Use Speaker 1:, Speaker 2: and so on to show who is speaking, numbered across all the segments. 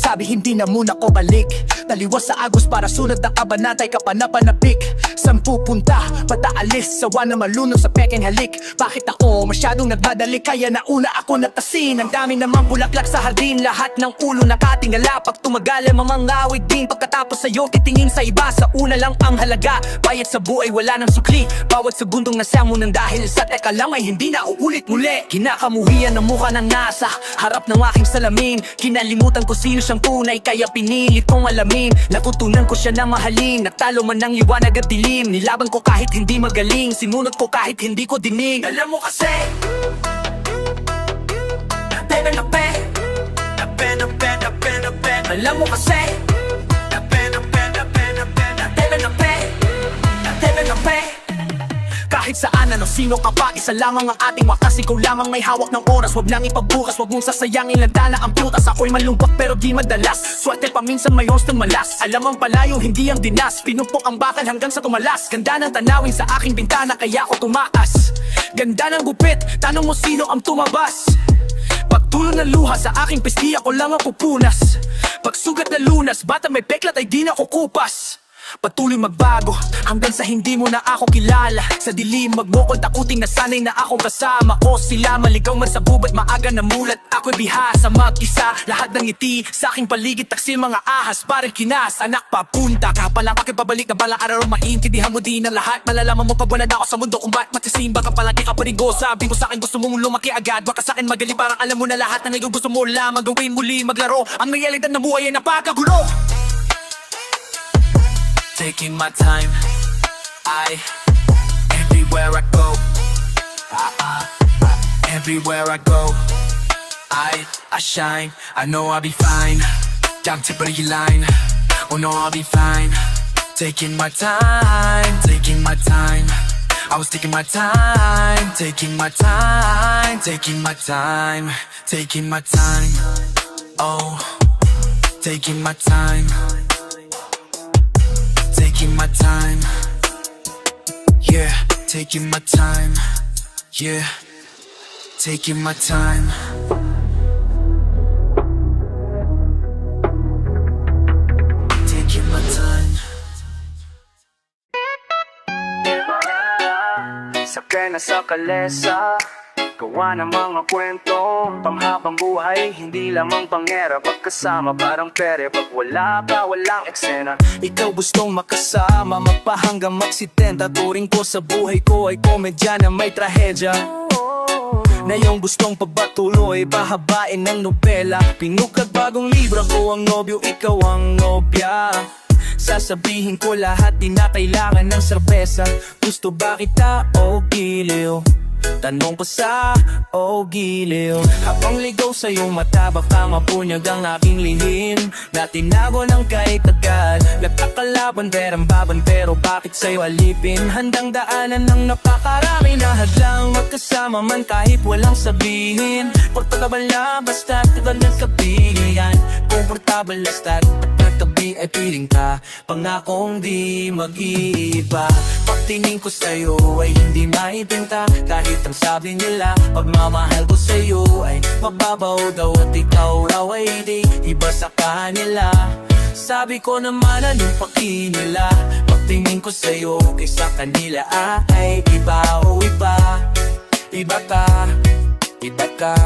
Speaker 1: nagsabi hindi na muna ko balik. Taliwas sa agos para sunod na kabanatay kapanapanapik. San pupunta? Pataalis, sawa na malunod sa pekeng halik. Bakit ako masyadong nagmadali kaya nauna ako natasin? Ang dami namang bulaklak sa hardin, lahat ng ulo nakatingala. Pag tumagal ay mamangawig din, pagkatapos sa'yo titingin sa iba. Sa una lang ang halaga, bayad sa buhay wala nang sukli. Bawat segundong nasamo ng dahil sa teka lang ay hindi na uulit muli. Kinakamuhian ng mukha ng nasa harap ng aking salamin. Kinalimutan ko sino siyang tunay kaya pinilit kong alamin. Natutunan ko siya na mahalin, nagtalo man ng liwanag at dilim. Nilaban ko kahit hindi magaling, sinunod ko kahit hindi ko dinig. Alam mo kasi alam mo kasi kahit saan ano sino ka pa, isa lamang ang ating wakas. Ikaw lamang may hawak ng oras, wag nang ipabukas. Wag mong sasayangin lantana ang prutas. Ako'y malungkot pero di madalas, swerte paminsan may hostong malas. Alam ang palayo hindi ang dinas, pinumpok ang bakal hanggang sa tumalas. Ganda ng tanawin sa aking bintana kaya ako tumaas. Ganda ng gupit, tanong mo sino ang tumabas. Pagtulo ng luha sa aking pisti ako lang ang pupunas. Pagsugat na lunas, bata may peklat ay di na kukupas. Patuloy magbago hanggang sa hindi mo na ako kilala. Sa dilim magmukol takuting nasanay na akong kasama ko. Sila maligaw man sa gubat maaga na mulat. Ako'y bihasa mag-isa, lahat ng ngiti sa aking paligid taksil mga ahas. Parang kinas, anak papunta ka palang pakipabalik na balang araw. Maintindihan mo din ang lahat, malalaman mo pag wala na ako sa mundo. Kung ba't matisimba ka palagi ka parigo. Sabi mo sa'kin gusto mong lumaki agad, wag ka sa'kin magali. Parang alam mo na lahat na ngayon gusto mo lamang gawin muli maglaro. Ang realidad na buhay ay napakagulo. Taking my time, everywhere I go, everywhere I go, I shine. I know I'll be fine. Down tip of the line, oh no I'll be fine. Taking my time, taking my time. I was taking my time, taking my time, taking my time, taking my time. Oh, taking my time. Taking my time, yeah, taking my time, yeah, taking my time. Taking my time. Sakay na sa kalesa, gawa ng mga kwento, panghabang buhay, hindi lamang pangera. Pagkasama parang pere, pag wala ka, walang eksena. Ikaw gustong makasama, magpahanggang magsitenta. Turing ko sa buhay ko ay komedya na may trahedya. Na yung gustong pabatuloy, pahabain ng nobela. Pinukag bagong libro ko ang nobyo, ikaw ang nobya. Sasabihin ko lahat, di na kailangan ng serbesa. Gusto ba kita o giliw? Tanong ko sa giliw. Habang ligaw sa'yo mata, baka mapunyag ang aking lihim na tinago ng kahit tagal. Nagkakalaban berambaban pero bakit sa'yo alipin? Handang daanan ng napakarami na hadlang. Magkasama man kahit walang sabihin. Portable na basta't kagandang kabihan. Komportable basta't tabi ay piling ka. Pangakong di mag-iiba. Pagtingin ko sa'yo ay hindi maibenta. Kahit ang sabi nila, pagmamahal ko sa'yo ay mababaw daw. At ikaw raw ay di iba sa kanila. Sabi ko naman anong paki nila. Pagtingin ko sa'yo kaysa kanila ay iba o iba. Iba ka, iba ka,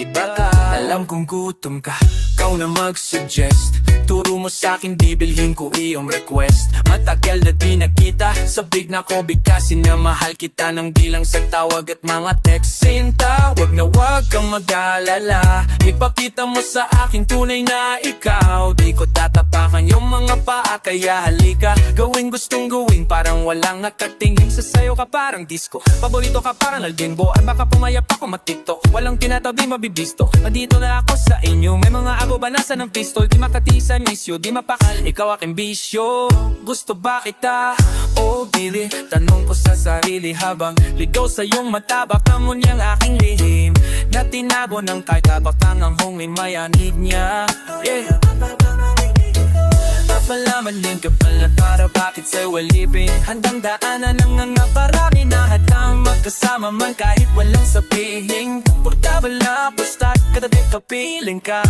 Speaker 1: iba ka. Alam kong gutom ka, ikaw na mag-suggest. Turo mo sa'kin, bibilhin ko iyong request. Matagal na di nakita, sabik na ko bigkasin na mahal kita ng bilang sa tawag at mga text. Sinta, wag na wag kang mag-alala. Ipakita mo sa akin tunay na ikaw. Di ko tatapakan yung mga paa, kaya halika. Gawin gustong gawin, parang walang nakatingin. Sasayo ka parang disco, paborito ka parang albinbo. At baka pumayap ako matiktok, walang tinatabi mabibisto. Nandito na ako sa inyo, may mga abo banasa ng pistol. Di makatisan misyo, di mapakal, ikaw aking bisyo. Gusto ba kita o bili? Tanong ko sa sarili habang ligaw sa iyong mata. Baka mo niyang aking lihim na tinago ng kahit tabakang ang hongin mayanig niya. Yeah. Papala
Speaker 2: nagmamaling ka pala para bakit sa'y walipin. Handang daanan ng mga parami na hatang magkasama man kahit walang sabihin. Komportable na basta't katabi kapiling ka.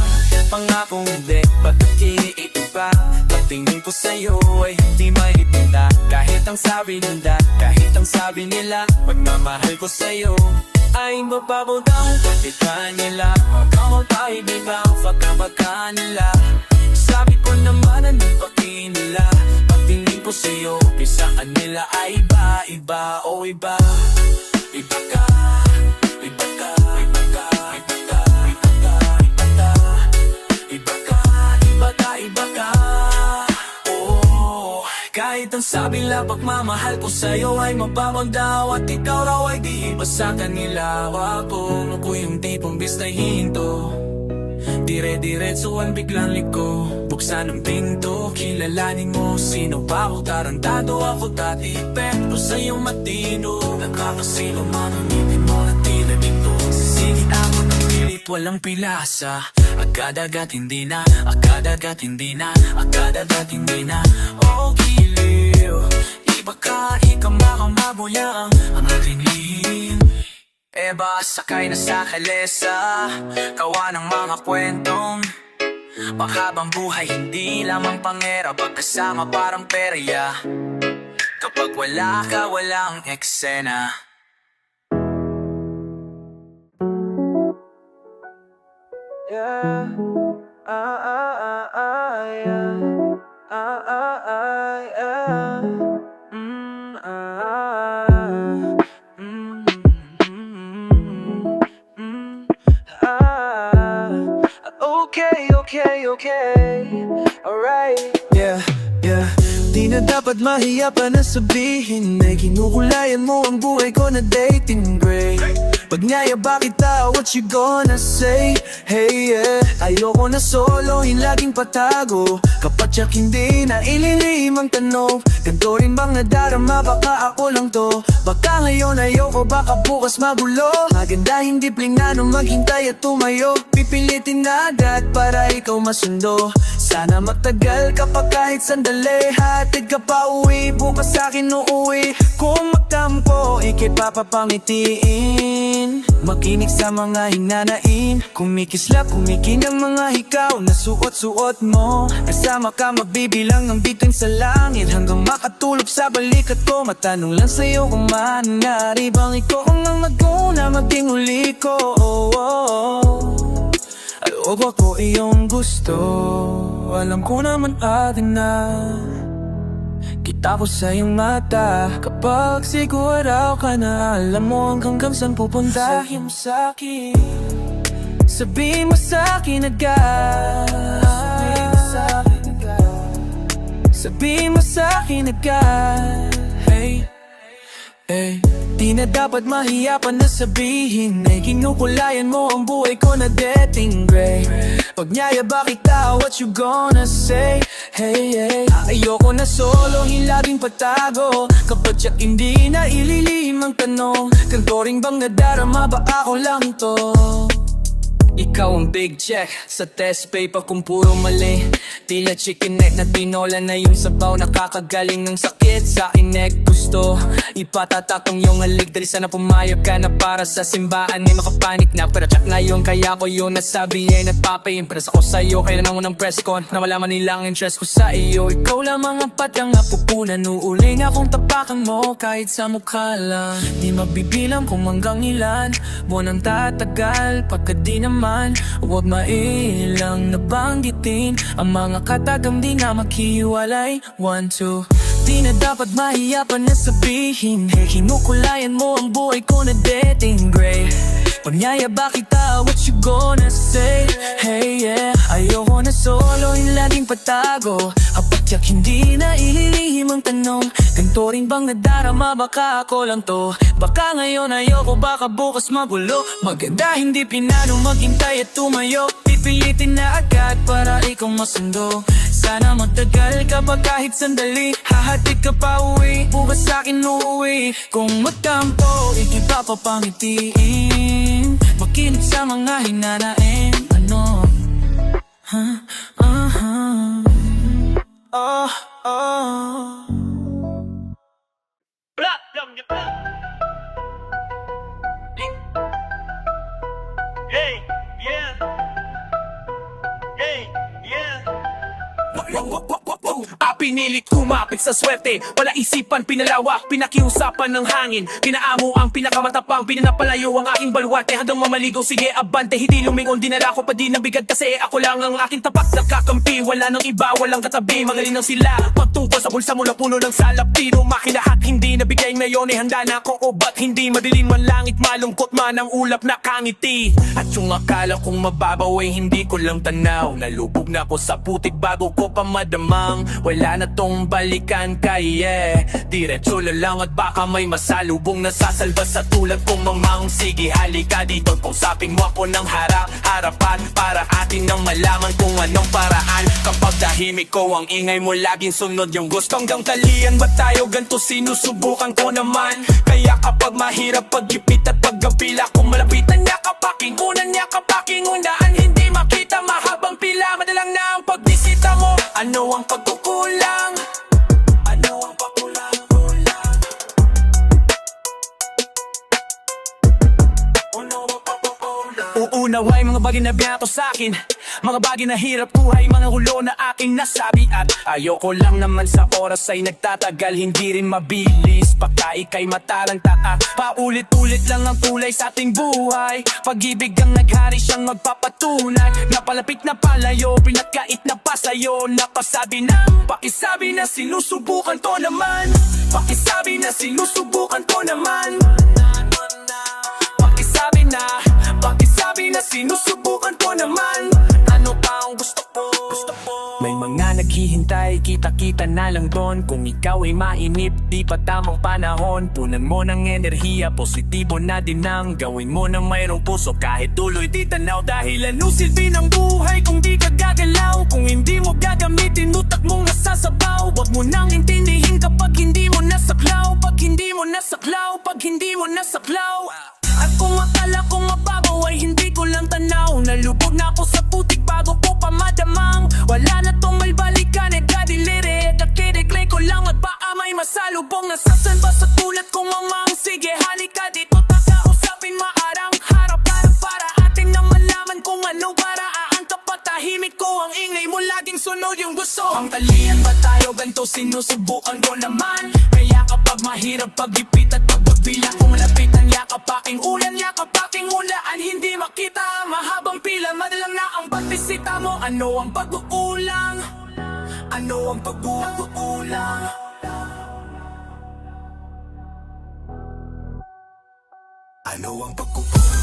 Speaker 2: Pangakong hindi, bakit iiba? Pagtingin ko sa'yo ay hindi maipinta. Kahit ang sabi nila, kahit ang sabi nila, pagmamahal ko sa'yo ay mababaw daw. Bakit ka nila, magkamot ay bigaw, pagkamag ka nila. Sabi ko naman ang pati nila. Pagtingin ko sa'yo, pisaan nila ay iba, iba o iba. Iba ka, iba ka, iba ka, iba ka, iba ka, iba ka. Iba ka, iba ka, iba ka. Oh, kahit ang sabi lang pagmamahal ko sa'yo ay mababang daw. At ikaw raw ay di iba sa kanila. Wag po, ko yung tipong bis na hinto. Dire-diretso ang biglang liko. Buksan ang pinto, kilalanin mo sino pa ako. Tarantado ako dati, pero sa'yo matino. Nakakasilo man ang ngipin mo na tila dito. Sisigit ako ng pilit, walang pilasa. Agad-agad hindi na, agad-agad hindi na, agad-agad hindi na. Oh, giliw, iba ka, ikaw makamabula ang aking lihim. Eba, sakay na sa kalesa, kawa ng mga kwentong panghabang buhay, hindi lamang pangera. Pagkasama parang perya, kapag wala ka, walang eksena. Yeah, yeah, yeah. Okay, alright. Yeah, yeah. Di na dapat mahiya pa na sabihin ay kinukulayan mo ang buhay ko na dating grade. Pag niyaya kita, what you gonna say? Hey, yeah. Ayoko na solohin, laging patago. Kapag siyak hindi na ililihim ang tanong, ganito rin bang nadarama, baka ako lang to. Baka ngayon ayoko, baka bukas magulo. Maganda hindi plinano maghintay at tumayo. Pipilitin na agad para ikaw masundo. Sana matagal ka pa kahit sandali. Hatid ka pa uwi, bukas sa'kin uuwi. Kung magtampo, ikit papapangitiin. Makinig sa mga hinanain. Kumikislap, kumikinang mga hikaw na suot-suot mo. Kasama ka magbibilang ng bituin sa langit, hanggang makatulog sa balikat ko. Matanong lang sa'yo kung mangyari bang ikaw ang maguna maging uli ko. Aloob ako iyong gusto. Alam ko naman atin na kita ko sa iyong mata. Kapag sigurado ka na, alam mo hanggang saan pupunta. Sabihin mo sa'kin, sabihin mo sa'kin agad. Sabihin mo sa'kin agad. Hey, hey. Di na dapat mahiya pa na sabihin ay kinukulayan mo ang buhay ko na dating grade. Pag niyaya kita, what you gonna say? Hey, hey. Ayoko na solo, laging patago. Kapag siyak hindi na ililihim ang tanong, ganito rin bang nadarama, ba ako lang to? Ikaw ang big check sa test paper kung puro mali. Tila chicken neck na tinola na yung sabaw. Nakakagaling ng sakit sa aking neck. Gusto ipatatakong yung alig. Dali sana pumayag ka na para sa simbahan ay makapanik na. Pero check na yun, kaya ko yun nasabi ay nagpapa-impress ako sa'yo. Kailan ako ng press con na malaman nilang interest ko sa iyo. Ikaw lamang ang patyang napupunan. Uuling akong tapakan mo kahit sa mukha lang. Di mabibilang kung hanggang ilan buwan ang tatagal pagka di naman. Huwag mailang nabanggitin ang mga katagang di nga maghiwalay. 1, 2. Di na dapat mahiya pa na sabihin hey, kinukulayan mo ang buhay ko na dating grade. Pag niyaya kita, what you gonna say? Hey, yeah. Ayoko na solo, laging patago. Kapag tiyak hindi na ililihim ang tanong, ganito rin bang nadarama, baka ako lang to? Baka ngayon ayoko, baka bukas magulo. Maganda hindi pinano maghintay at tumayo. Pipilitin na agad para ikaw masundo. Sana magtagal ka pa kahit sandali. Hahatid ka pa uwi, bukas sa'kin uuwi. Kung magtampo, ikipapapangitiin. Makinig sa mga hinanain. Ano? Oh Pinilit kumapit sa swerte, wala isipan, pinalawak, pinakiusapan ng hangin. Pinaamo ang pinakamatapang, pinapalayo ang aking baluarte hanggang mamaligaw, sige abante. Hindi lumingon, dinala ko pa din ang bigat kasi ako lang ang aking tapat na kakampi. Wala nang iba, walang katabi, magaling lang sila pagtungkol sa bulsa mula puno ng salap. Tino makilahat, hindi nabigay ngayon eh handa na ako. O ba't hindi madilim man langit, malungkot man ang ulap na kangiti. At yung akala kong mababaw ay hindi ko lang tanaw. Nalubog na ako sa putik bago ko pa madamang. Wala na tong balikan kaya diretso lang at baka may masalubong na sasalba sa tulad kong mamang. Sige halika dito, kausapin mo ako ng harapan para atin nang malaman kung anong paraan. Kapag tahimik ko ang ingay mo, laging sunod yung gusto. Hanggang talian ba tayo ganto, sinusubukan ko naman. Kaya kapag mahirap pag-ipit at pagkapila, kung malapitan niya kapaking unan niya kapaking unaan, hindi makita mahabang pila, madalang na ang pagbisita mo. Ano ang pagkukulang? Ano ang pagkulang-kulang? Ano ang pagkukulang? Uunaway mga bagay na binato sa'kin, mga bagay na hirap buhay, mga hulo na aking nasabi. At ayoko lang naman sa oras ay nagtatagal, hindi rin mabilis pagka ika'y mataranta. Paulit-ulit lang ang tulay sa ating buhay, pag-ibig ang naghari siyang magpapatunay. Napalapit na palayo, pinagkait na pasayo, napasabi na, pakisabi na sinusubukan to naman. Pakisabi na sinusubukan to naman. Pakisabi na sinusubukan ko naman. Ano pa ang gusto ko? May mga naghihintay, kita-kita na lang doon. Kung ikaw ay mainip, di pa tamang panahon. Punan mo ng enerhiya, positibo na din ang gawin mo na mayroong puso. Kahit tuloy di tanaw, dahil ano silbi ng buhay kung di ka gagalaw. Kung hindi mo gagamitin utak mong nasasabaw, wag mo nang intindihin kapag hindi mo nasaklaw. Pag hindi mo nasaklaw, pag hindi mo nasaklaw. At kung akala kong mababaw ay hindi ko lang tanaw. Nalubog na ako sa putik bago ko pa madamang. Wala na tong may balikan, kadilire. Kakideklay ko lang at baka may masalubong. Nasasan ba sa tulad kong mamang? Sige halika dito, takausapin maarang harapan para ating nang malaman kung anong paraan. Kapag tahimik ko ang ingay mo, laging sunod yung gusto. Ang talian ba tayo ganito, sinusubukan ko naman. Kaya kapag mahirap pag-ipit at pagbabila, kung malapit ang yakapaking ulan, yakapaking ulaan, hindi makita mahabang pila, madalang na ang pagbisita mo. Ano ang pagkukulang? Ano ang pagkukulang? Ano ang pagkukulang?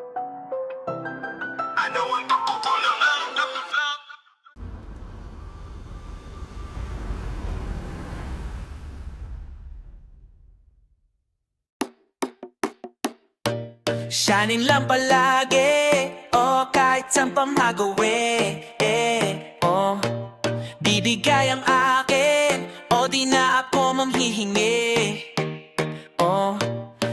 Speaker 2: Ano ang pagkukulang? Shining lang palagi, oh kahit saan pa magawin, oh bibigay ang akin, o di na ako manghihingi. Oh,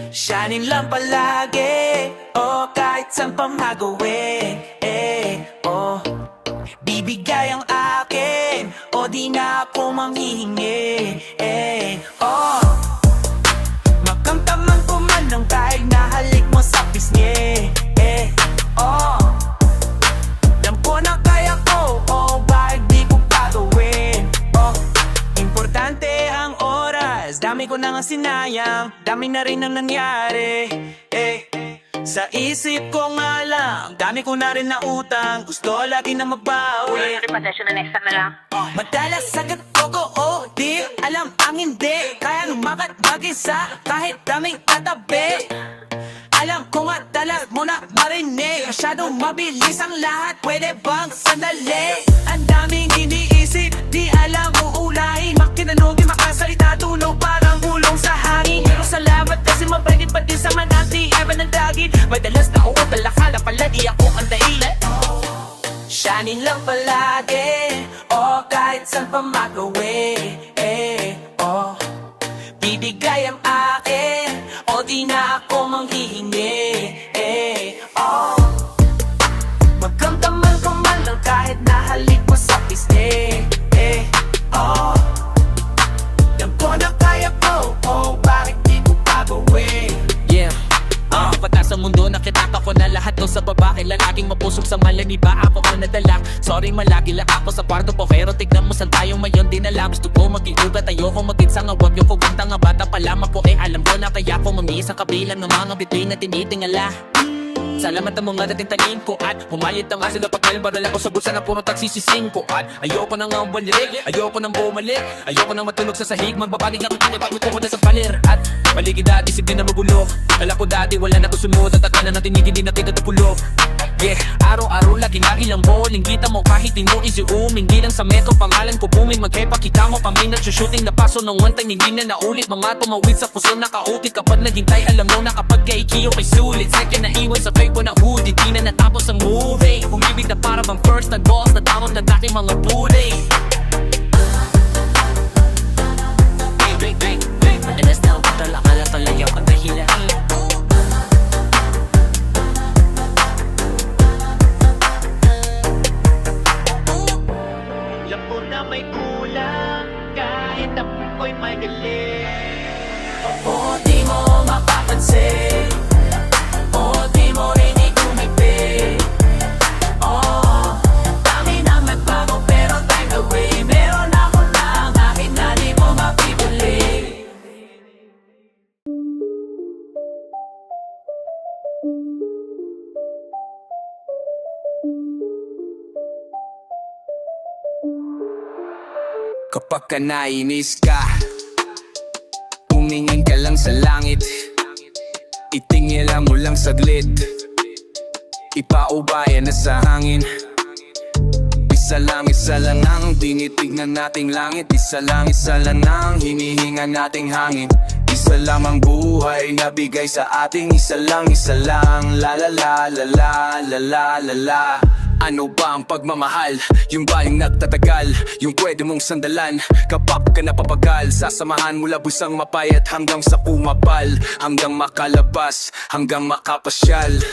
Speaker 2: shining lang palagi, oh kahit saan pa magawin, oh bibigay ang akin, o di na ako manghihingi, oh makamtaman ko man ang kahit na halik mo sa pisngi, oh alam ko na kaya ko, oh bakit di ko gagawin, oh importante ang oras, dami ko na nga sinayang, dami na rin ang nangyari, sa isip ko nga lang, dami ko na rin na utang, gusto lagi na mabawi.
Speaker 3: Pasensya na, next time na lang.
Speaker 2: Madalas sagot ko di alam ang hindi, kaya lumakat mag-isa kahit daming katabi. Alam ko nga dalas mo na marinig, masyadong mabilis ang lahat, pwede bang sandali? Ang daming iniisip, di alam uulahin, makinanong di makasalita, tunog parang ulong sa hangin. Pero salamat kasi mabait pa din sa manati, ever ng dagit. May dalas na ako, talakala pala di ako ang dahilan. Shining lang palagi, oh kahit saan pa magawin, oh bibigay ang akin, o di na ako manghihingi, oh magkamtaman
Speaker 3: sa malag, di ba ako ang nadala? Sorry malagi lang ako sa kwarto po, pero tignan mo saan tayo ngayon dinala. Gusto ko maging ugat, ayoko maging sanga, wag yung kuganta nga bata pa lamang po. Alam ko na kaya ko mamihis ang kabilang ng mga bituin na tinitingala. Salamat ang mga dating tanim ko at humayit na nga sila pag ngayon baral ako sa bulsa na puro tagsisising ko. At ayoko nang ang balik, ayoko nang bumalik, ayoko nang matulog sa sahig, magbabalig na kung pag ko na sa palir. At paligid dati sige na magulo, kala ko dati wala na kusunod, at akala natin hindi na kita tupulo. Yeah, araw-araw lagi-lagi lang bowling, kita mo kahit di mo i-zoom, hindi lang sa metro, pangalan ko booming, magkepakita mo kami nagsushooting na paso ng one time, hindi na naulit, mga tumawid sa puso, nakautit kapag naghintay, alam mo na kapag kaikiyo kay sulit, second na iwan sa fake ko na hoodie, di na natapos ang movie, umibig na para bang first na balls, natapos na dating mga bully. Madalas na ako talakala yung ang dahilan. Alam ko na may kulang, kahit na ako'y may galing. O di mo mapapansin, o di mo rin ikumipin. Oh, dami na magbago pero time away, meron ako lang akin na di mo mapipili.
Speaker 1: Kapag ka nainis ka, tumingin ka lang sa langit, itingala mo lang saglit, ipaubayan na sa hangin. Isa lang ang tinitignan nating langit, isa lang ang hinihinga nating hangin. Isa lamang buhay na bigay sa ating, isa lang, la la la la la la la la la. Ano ba ang pagmamahal? Yung ba yung nagtatagal? Yung pwede mong sandalan kapag ka napapagal, sasamahan mula busang mapayat hanggang sa kumapal, hanggang makalabas, hanggang makapasyal.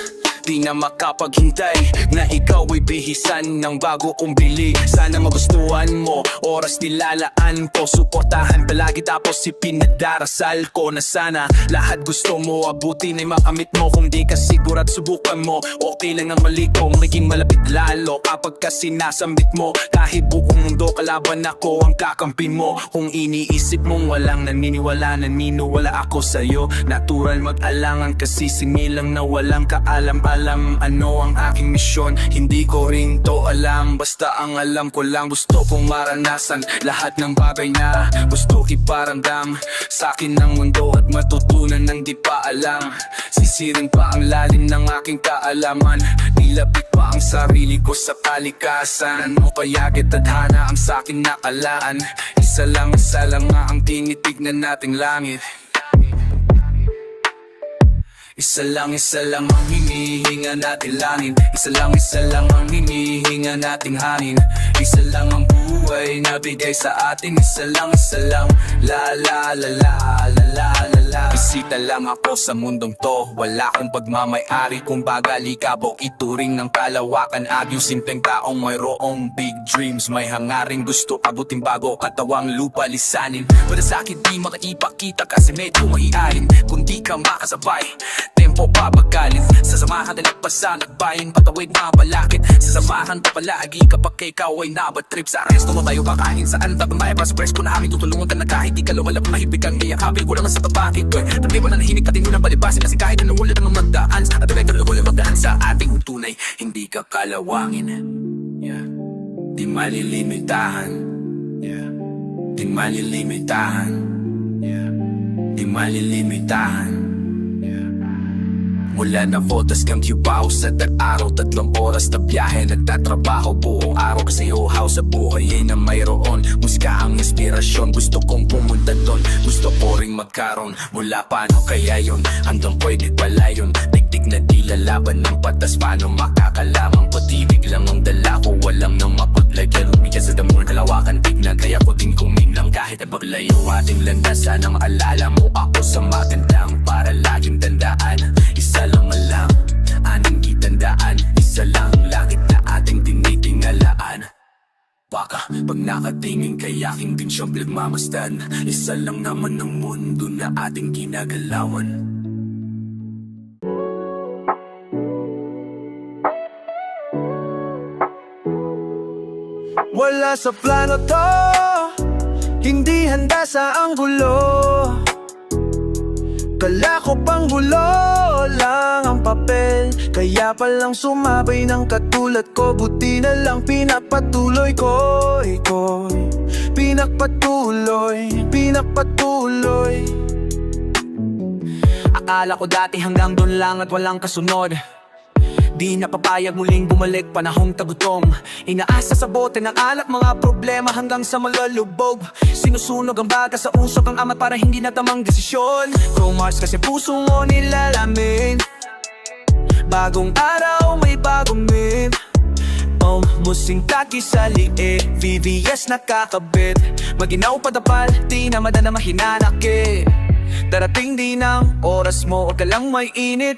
Speaker 1: Di na makapaghintay na ikaw ay bihisan ng bago kong bili. Sana magustuhan mo, oras nilalaan ko, suportahan palagi tapos ipinagdarasal ko na sana lahat gusto mo abutin ay makamit mo. Kung di ka sigurad subukan mo, okay lang ang mali ko, maging malapit lalo kapag ka sinasambit mo. Kahit buong mundo kalaban ako ang kakampi mo. Kung iniisip mong walang naniniwala, naniniwala ako sa'yo. Natural mag-alangan kasi singilang na walang kaalam-alam ano ang aking misyon, hindi ko rin to alam. Basta ang alam ko lang, gusto kong maranasan lahat ng bagay na gusto iparamdam sa akin ng mundo at matutunan ng di pa alam. Sisirin pa ang lalim ng aking kaalaman, nilapit pa ang sarili ko sa kalikasan. Ano kaya kitadhana ang sa akin nakalaan? Isa lang nga ang tinitignan nating langit. Isa lang ang hinihinga natin langit. Isa lang ang hinihinga nating hangin. Isa lang ang buhay na bigay sa atin. Isa lang, la la la la la la la la. Bisita lang ako sa mundong to, wala akong pagmamay-ari. Kumbaga likabok ituring ng kalawakan. Agyo simpleng taong mayroong big dreams, may hangaring gusto abutin bago katawang lupa lisanin. Para sa akin di makaipakita kasi medyo mahihain. Kung di ka makasabay, tempo pabagalin. Sasamahan na nagpasa, nagbayin, patawid mabalakit. Sasamahan pa palagi kapag ikaw ay nabatrip. Sa resto mo tayo kakain, saan tabi may press ko na amin tutulungan ka na kahit di ka lumalap. Mahibig kang iyakapin, kulang sa tabakit. Tabi mo na nahinig at hindi mo na balibasin kasi kahit ano ulit ang magdaan. At tabi ka ulit magdaan sa ating tunay, hindi ka kalawangin. Yeah. Di malilimitahan. Yeah. Di malilimitahan. Yeah. Di malilimitahan. Mula na Votas kang Cubao sa tag-araw, 3 oras na biyahe, nagtatrabaho buong araw kasi uhaw sa buhay ay na mayroon. Musika ang inspirasyon, gusto kong pumunta doon, gusto ko ring magkaroon. Mula paano kaya yun, hanggang pwede pala yun. Digdig na di lalaban ng patas, paano makakalamang pag-ibig lang ang dala ko, walang nang mapaglagan. Umigas sa damon, kalawakan, tignan, kaya ko din kuminang kahit abaglayo ating landasan. Ang alala mo ako sa magandang para laging tandaan. Isa lang alam, aning itandaan. Isa lang langit na ating tinitingalaan. Baka pag nakatingin kay aking din siyang pinagmamasdan. Isa lang naman ang mundo na ating ginagalawan.
Speaker 2: Wala sa plano to, hindi handa sa anggulo. Kala ko pang gulo lang ang papel, kaya palang sumabay ng katulad ko. Buti na lang pinagpatuloy ko, pinagpatuloy.
Speaker 3: Akala ko dati hanggang doon lang at walang kasunod. Di napapayag muling bumalik panahong tagutom. Inaasa sa bote ng alak mga problema hanggang sa malalubog. Sinusunog ang baga sa usok ang amat para hindi natamang desisyon. Chromars kasi puso mo nilalamin. Bagong araw may bagong mid. Oh, musing taki sa liit, VVS nakakabit. Maginaw padapal, di na madana mahinanakit. Darating din ang oras mo, huwag ka lang may init.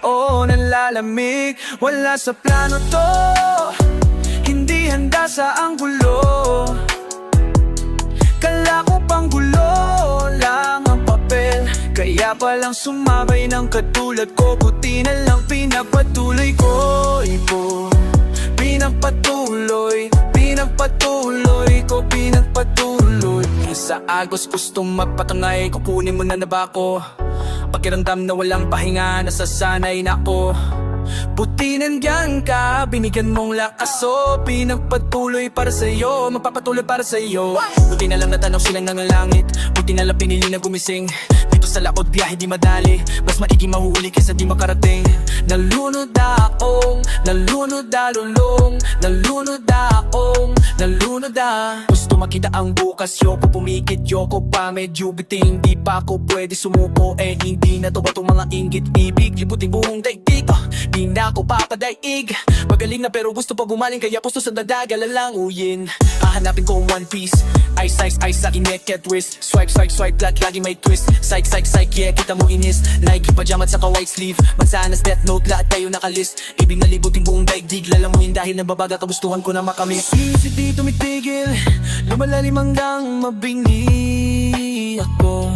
Speaker 3: Oo, nalalamig. Wala sa plano to, hindi handa sa anggulo. Kala ko pang gulo lang ang papel, kaya palang sumabay ng katulad ko. Buti na lang pinagpatuloy ko, pinagpatuloy. Sa Agos gustong magpatunay, kukunin mo na ba ako? Pakiramdam na walang pahinga, nasasanay na ako. Buti nandiyan ka, binigyan mong lakas. So pinagpatuloy para sa'yo, magpapatuloy para sa'yo. Buti na lang natanaw silang langit, buti na lang pinili na gumising. Dito sa lakot biyahe di madali, mas maigi mahuhuli kaysa di makarating. Nalunod akong, nalunod alulong, nalunod akong, nalunod ah. Gusto makita ang bukas, yoko pumikit, yoko pa medyo biting. Di pa ako pwede sumuko, eh hindi na to ba itong mga inggit ibig. Libutin buong daigdig, di na ako papadaig. Magaling na pero gusto pa gumaling, kaya pusto sa dadaga lalanguyin. Hahanapin ko ang one piece, ice sa kineket twist. Swipe flat, lagi may twist. Psych, yeah, kita mo inis. Nike pajama at saka white sleeve. Mansanas, death note, lahat tayo nakalist. Ibig na libutin buong daigdig, lalamuin dahil nababaga kagustuhan ko na makamit. Sisi di tumitigil, lumalalim hanggang mabingi ako.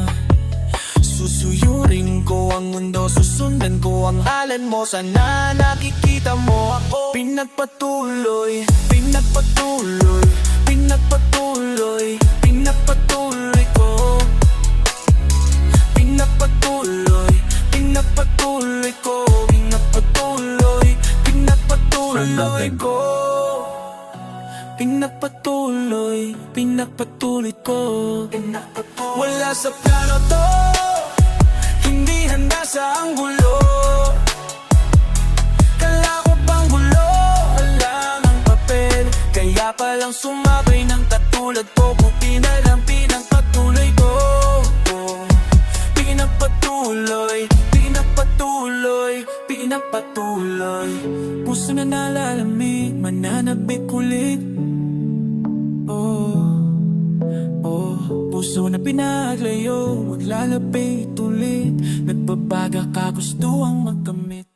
Speaker 3: Susuyurin ko ang mundo, susundan ko ang halan mo. Sana nakikita mo ako. Pinagpatuloy, pinagpatuloy, pinagpatuloy, pinagpatuloy ko. Pinagpatuloy, pinagpatuloy ko. Pinagpatuloy, pinagpatuloy ko. Pinagpatuloy, pinagpatuloy ko. Wala sa plano to, hindi handa sa anggulo. Kala ko pang gulo lang ang papel, kaya palang sumabay ng katulad ko. Buti na lang pinagpatuloy ko. Pinagpatuloy, pinagpatuloy, pinagpatuloy. Puso na nalalamig, mananabik ulit. Puso na pinaglayo, maglalapit ulit. Nagbabaga ka, gusto ang magkamit.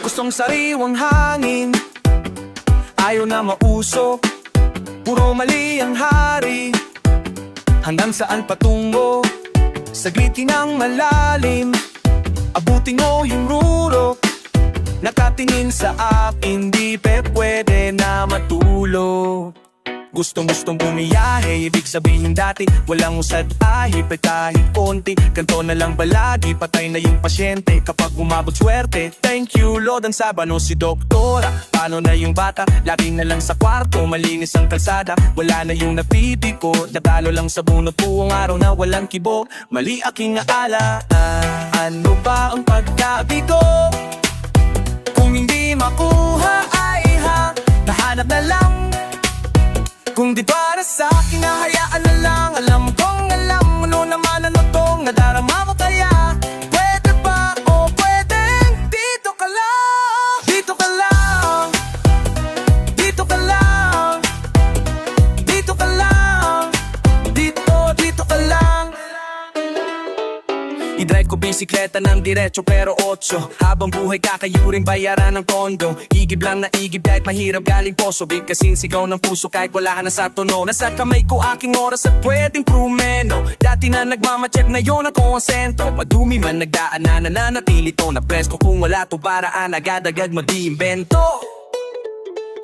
Speaker 3: Gustong sariwang hangin, ayaw na mausok. Puro mali ang hari, hanggang saan patungo? Saglitin ang malalim, abutin mo yung rurok. Nakatingin sa akin, di pwede na matulog. Gustong bumiyahe, ibig sabihin dati walang usad ahip at kahit konti. Ganto na lang balagi, patay na yung pasyente kapag umabot swerte. Thank you Lord, ang sabano si doktora. Paano na yung bata, laging na lang sa kwarto. Malinis ang kalsada, wala na yung napipiko. Natalo lang sa bunot buong araw na walang kibo. Mali aking naala, ano ba ang pagkabigo? Kung hindi makuha ay nahanap na lang. Kung di para sa akin, hahayaan na lang. Alam kong alam, ano naman ano tong nadarama mo kaya. Pwede ba o pwedeng dito ka lang? Dito ka lang, dito ka lang, dito ka lang, dito ka lang. I-drive ko
Speaker 2: bisikleta ng diretso pero 8. Habang buhay kakayuring bayaran ng tondo. Igib lang na igib kahit mahirap galing poso. Bigkasin sigaw ng puso kahit wala ka na sa tono. Nasa kamay ko aking oras at pwedeng prumeno. Dati na nagmamacheck na yon ang konsento. Madumi man nagdaan na nananatili to na presko. Kung wala to paraan agad-agad mag-iimbento.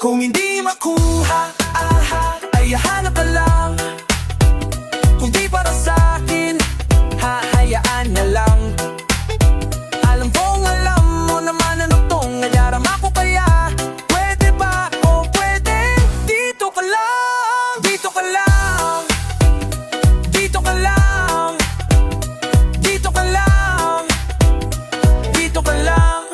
Speaker 2: Kung hindi makuha, ay hanap ka lang. Kung di para sa'kin, hahayaan na lang. Alam kong alam mo naman ano tong ngayaram ako kaya. Pwede ba o pwede dito ka lang. Dito ka lang. Dito ka lang. Dito ka lang. Dito ka lang.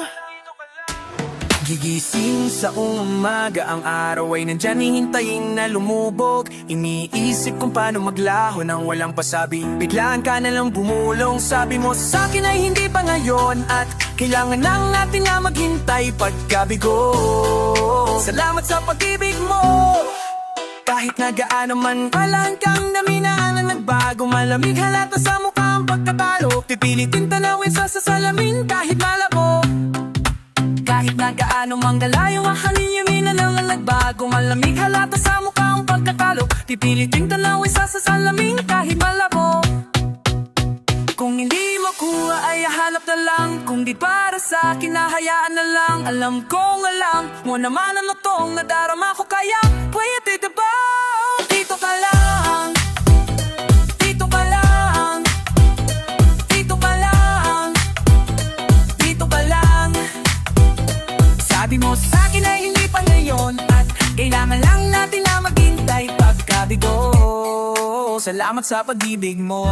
Speaker 2: Gigising sa umaga, ang araw ay nandyan, hihintayin na lumubog. Iniisip kung paano maglaho nang walang pasabi. Biglaan ka na lang bumulong, sabi mo sa akin ay hindi pa ngayon. At kailangan lang natin na maghintay pagkabigo. Salamat sa pag-ibig mo. Kahit na gaano man palaan kang daminaan na nagbago. Malamig halata sa mukha ang pagkatalo. Pipilitin tanawin sa salamin kahit malabo. Kahit na gaano mang galayo, mahalin yamin na lang ang nagbago. Malamig halata sa mukha ang pagkatalo. Pipiliting tanawin sa salamin kahit malabo. Kung hindi makuha ay hanap na lang. Kung di para sa akin, hayaan na lang. Alam kong alam mo naman ano tong nadarama ko kaya. Pwede diba? Dito ka lang. Dito ka lang. Dito ka lang. Dito ka lang. Sabi mo sa akin ay hindi pa ngayon. At kailangan lang natin na maghintay pagkabigo. Salamat sa pag-ibig mo.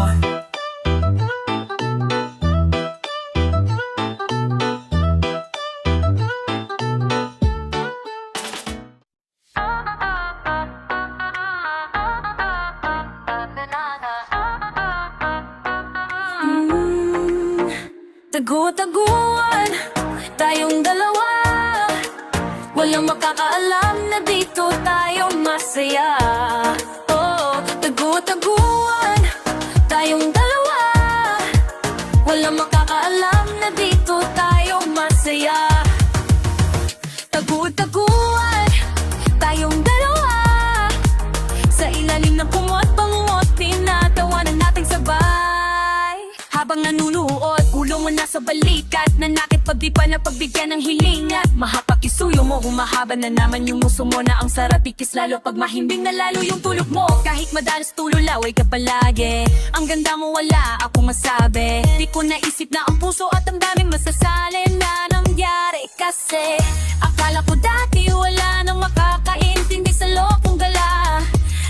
Speaker 4: Tagu-taguan tayong dalawa. Walang makakaalam na dito tayo masaya. Oh, tagu-taguan tayong dalawa. Walang makakaalam na dito tayo masaya. Tagu-taguan tayong dalawa. Sa ilalim ng kumot, pangungot, tinatawanan nating sabay. Habang nanunuot, ulo mo nasa balikat. Nanakit pag di pa na pagbigyan ng hilingat. Mahapakisuyo mo, humahaba na naman yung muso mo. Na ang sarap ikis lalo pag mahimbing na lalo yung tulog mo. Kahit madalas tululaway ka palagi, ang ganda mo wala ako masabi. Di ko naisip na ang puso at ang daming masasalin na nangyari. Kasi akala ko dati wala nang makakaintindi sa lokong gala.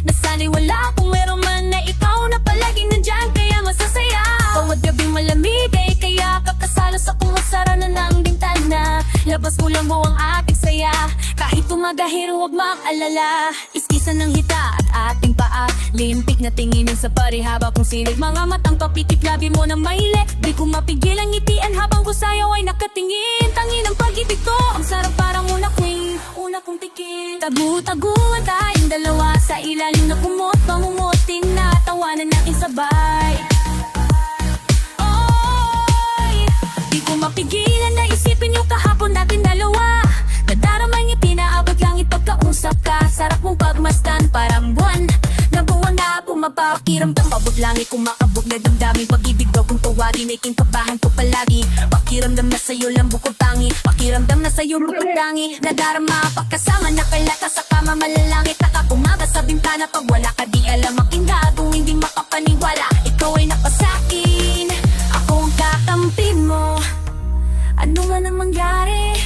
Speaker 4: Nasanay wala kung meron man na ikaw na palagi nandyan kaya masasaya. Bawat gabing malamig ay kaya kakasalo sa kumusara na ng bintana. Labas mo lang mo ang ating saya. Kahit tumagahir huwag mag-alala. Iskisan ng hita at ating paa. Limpik na tinginin sa parihaba kung sinig. Mga matang papikip labi mo na maili. Di ko mapigil ang ngitian habang ko sa'yo ay nakatingin. Tangin ang pag-ibig ko, ang sarap parang una kong tikin. Tagu-taguan tayong dalawa. Sa ilalim na kumot, pangungutin na tawanan natin sabay. Di ko mapigilan na isipin yung kahapon natin dalawa. Nadaramay niya pinaabot langit pagkausap ka. Sarap mong pagmasdan parang buwan na buwan na pumapakiramdam. Pabot langit kumakabog na damdaming pag-ibig daw kung tawagin ay kinkabahan ko palagi. Pakiramdam na sa'yo lang bukod tangi. Pakiramdam na sa'yo bukod tangi. Nadarama pagkasama na kalata sa kama malalangit. Nakakumaga sa bintana pag wala ka di alam ang kung hindi makapaniwala. Ikaw ay napasakin, ako ang kakampi mo. Ano man ang mangyari,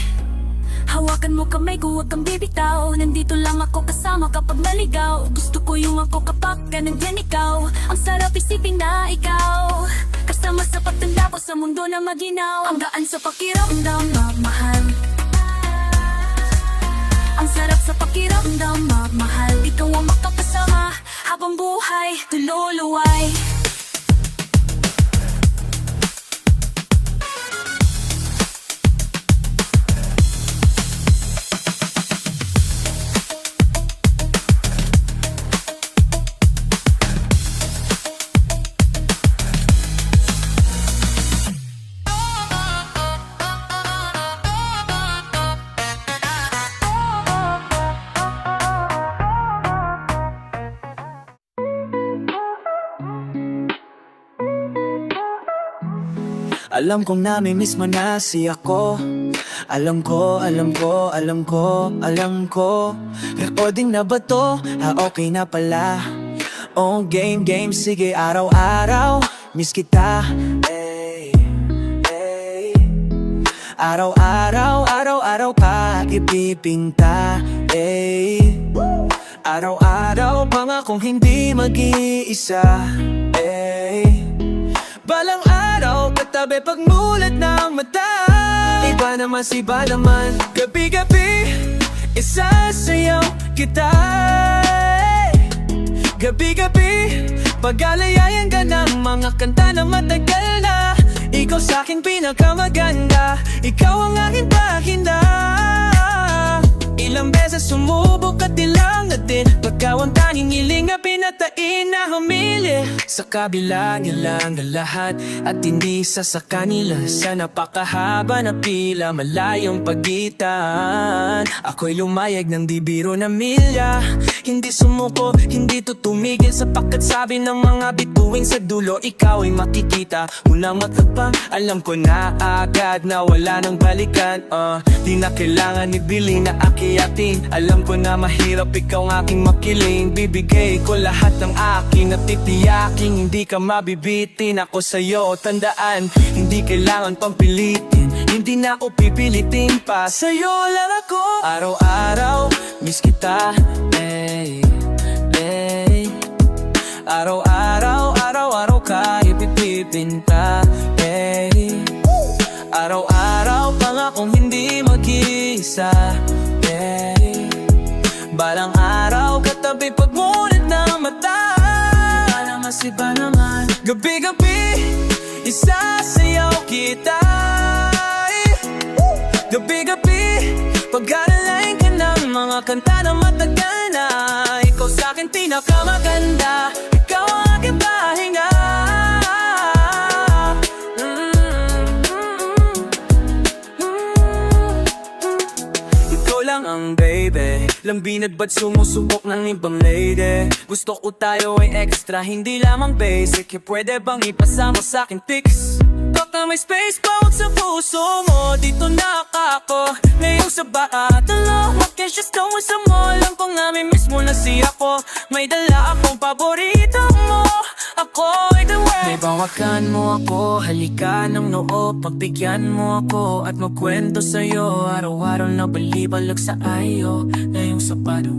Speaker 4: hawakan mo kamay ko, huwag kang bibitaw. Nandito lang ako kasama kapag naligaw. Gusto ko yung ako kapag ka nandyan ikaw. Ang sarap isipin na ikaw kasama sa pagtanda ko sa mundo na maginaw. Ang gaan sa pakiramdam, magmahal. Ang sarap sa pakiramdam, magmahal. Ikaw ang makakasama habang buhay tululuway.
Speaker 2: Alam kong namimiss mo na si ako. Alam ko, alam ko, alam ko, alam ko. Recording na ba to? Okay na pala. Oh, game, game, sige araw-araw miss kita. Ay, ay. Araw-araw, araw-araw pa ipipinta. Ay. Araw-araw pangakong hindi mag-iisa. Ay. Balang araw katabi pagmulat ng mata. Iba naman si ba naman. Gabi-gabi isasayaw kita. Gabi-gabi pag-alayayan ka ng mga kanta na matagal na. Ikaw sa'king pinakamaganda. Ikaw ang aking pahinda. Ilang beses sumubok at ilang na din. Pagkaw ang tanging hiling na pinatain na humili. Sa kabila nila ng lahat at hindi sa kanila. Sa napakahaba na pila, malayong pagitan. Ako'y lumayag ng di biro na milya. Hindi sumuko, hindi tutumigil. Sapagkat sabi ng mga bituing sa dulo, ikaw ay makikita. Unang matapang, alam ko na agad na wala nang balikan. Di na kailangan ibili na akiyatin. Alam ko na mahirap ikaw ang aking makiling. Bibigay ko lahat ng akin at titiyaking hindi ka mabibitin. Ako sa'yo, tandaan, hindi kailangan pang pilitin. Hindi na ako pipilitin pa, sa'yo lang ako. Araw-araw, miss kita. Hey, hey. Araw-araw, araw-araw ka ipipipinta. Hey. Araw-araw pangakong hindi mag-isa. Hey. Balang araw katabi pagmulat ng mata. Iba naman si ba naman. Gabi-gabi isasayaw kita. Gabi-gabi pag-alalain ka ng mga kanta na matagal na. Ikaw sa'kin pinakamaganda. Ikaw ang aking pahinga. Ikaw lang ang baby. Lambinat ba't sumusubok ng ibang lady? Gusto ko tayo ay extra, hindi lamang basic. Pwede bang ipasa mo sa'kin pics? Baka may space bawat sa puso mo. Dito na ako ngayong sa baatalo. What can just go sa mo? Alam ko nga may miss mo na si ako. May dala akong paborito mo. Ako ay the way. May bawakan mo ako, halika ng noo. Pagbigyan mo ako at magkwento sa'yo. Araw-araw na balibalag sa ayo. Ngayong sapado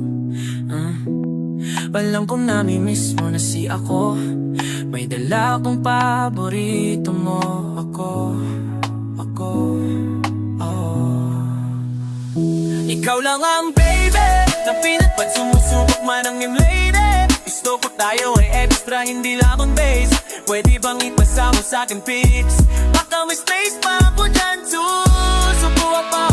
Speaker 2: alam kong namimiss mo na si ako. May dala akong paborito mo. Ako, Ikaw lang ang baby na pinatpad sumusubok man ang iyong lady. Gusto ko tayo ay extra, hindi lamang base. Pwede bang ipasa mo sa'kin pics? Baka may space pa ako dyan, susubukan pa.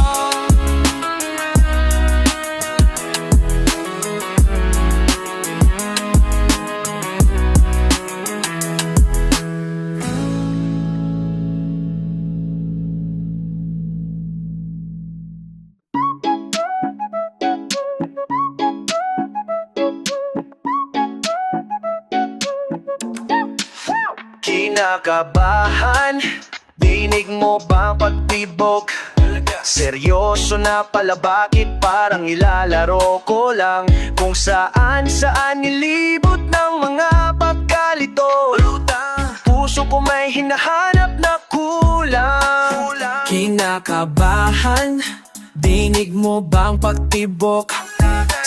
Speaker 1: Kinakabahan, dinig mo bang pagtibok? Seryoso na pala, bakit parang ilalaro ko lang? Kung saan nilibot ng mga pagkalito. Puso ko may hinahanap na kulang.
Speaker 2: Kinakabahan, dinig mo bang pagtibok?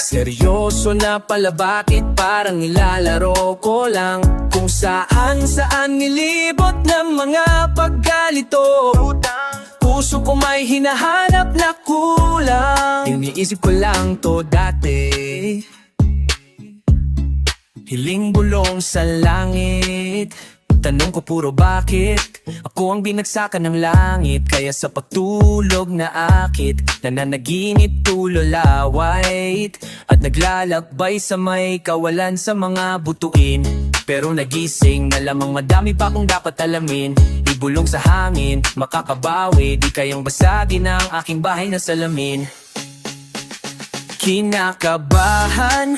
Speaker 2: Seryoso na pala, bakit parang ilalaro ko lang? Kung saan nilibot ng mga pagkalito. Puso ko may hinahanap na kulang. Iniisip ko lang to dati. Hiling bulong sa langit. Tanong ko puro bakit. Ako ang binagsakan ng langit. Kaya sa pagtulog na akit, nananaginip tulolawait. At naglalakbay sa may kawalan sa mga butuin. Pero nagising na lamang madami pa kong dapat alamin. Ibulong sa hangin, makakabawi. Di kayang basagin ang aking bahay na salamin. Kinakabahan,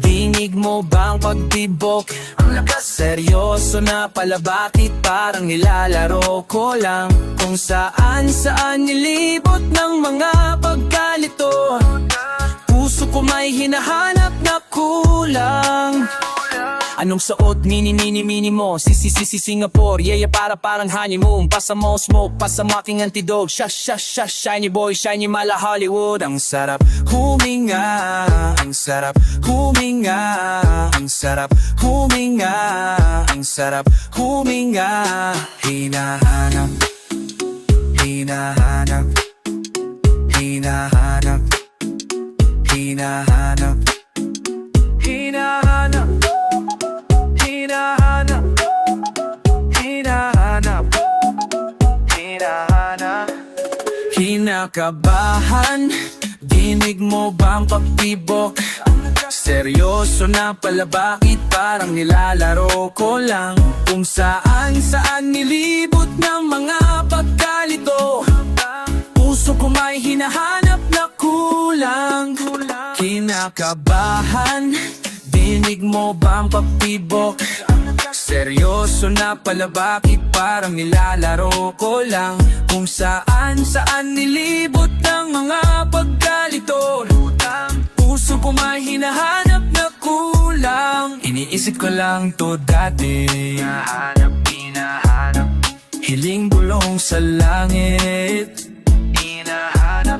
Speaker 2: Dinig mo ba ang pagtibok? Ang lakas seryoso na pala, bakit parang nilalaro ko lang? Kung saan nilibot ng mga pagkalito, puso ko may hinahanap na kulang. Anong suot, mini mo? Singapore, yeah para parang honeymoon. Pasa mo smoke, pasa making antidote. Shiny boy, shiny mala Hollywood. Ang sarap huminga, ang sarap huminga, ang sarap huminga, ang sarap huminga. Hinahanap, hinahanap, hinahanap, hinahanap, hinahanap, hinahanap, hinahanap, hinahanap. Kinakabahan, dinig mo ba ang pagtibok? Seryoso na pala, bakit parang nilalaro ko lang? Kung saan nilibot ng mga pagkalito, puso ko may hinahanap na kulang. Kinakabahan, dinig mo ba ang pagtibok? Seryoso na pala, bakit parang nilalaro ko lang? Kung saan nilibot ng mga pagkalito, puso ko may hinahanap na kulang. Iniisip ko lang to dati, hinahanap, hiling bulong sa langit, hinahanap.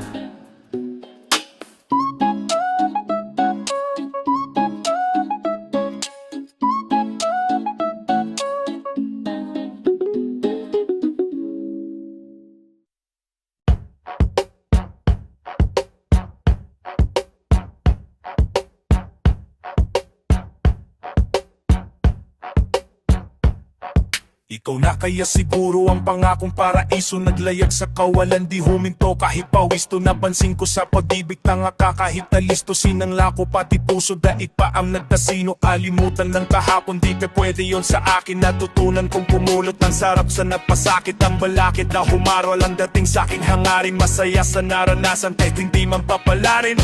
Speaker 5: Ikaw na kaya siguro ang pangakong paraiso, naglayag sa kawalan, di huminto kahit pawisto. Napansin ko sa pag-ibig, tanga ka kahit nalisto. Sinangla ko pati puso, daig pa ang nagkasino. Alimutan ng kahapon, di pa pwede yon sa akin. Natutunan kong pumulot ng sarap sa napasakit. Ang balakid na humarol ang dating sa aking hangarin. Masaya sa naranasan kahit hindi man papalarin.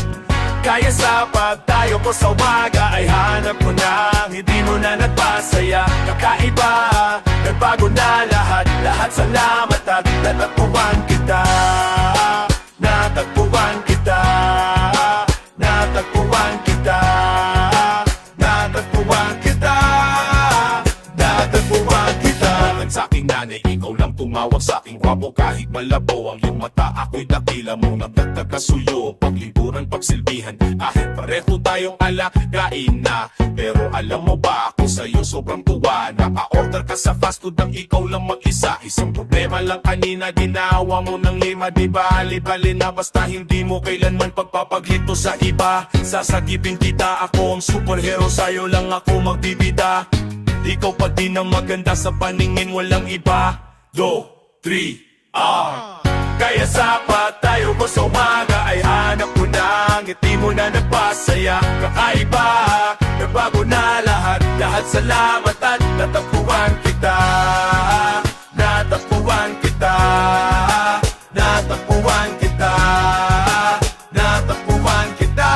Speaker 5: Kaya sapat tayo ko sa umaga ay hanap mo na, hindi mo na nagpasaya. Kakaiba, nagbago na lahat, lahat salamat at natagpuan kita. Natagpuan kita, natagpuan kita, natagpuan kita, natagpuan kita. Sa aking nanay, ikaw lang tumawag sa aking gwapo. Kahit malabo ang iyong mata, ako'y dakila mo. Nagtatagkasuyo, pagliburan, pagsilbihan. Kahit pareho tayong alagain na. Pero alam mo ba, ako sa'yo sobrang tuwa. Naka-order ka sa fast food ang ikaw lang mag-isa. Isang problema lang kanina, ginawa mo ng 5. Di bali-bali na basta hindi mo kailanman pagpapaglito sa iba. Sasagipin kita, ako ang superhero, sa'yo lang ako magbibida. Ikaw pa din ang maganda sa paningin, walang iba. 2, 3, Kaya sapat tayo ko sa umaga ay hanap mo na, ngiti mo na nagpasaya. Kakaiba, nagbago na lahat, lahat salamat at natagpuan kita. Natagpuan kita, natagpuan kita, natagpuan kita,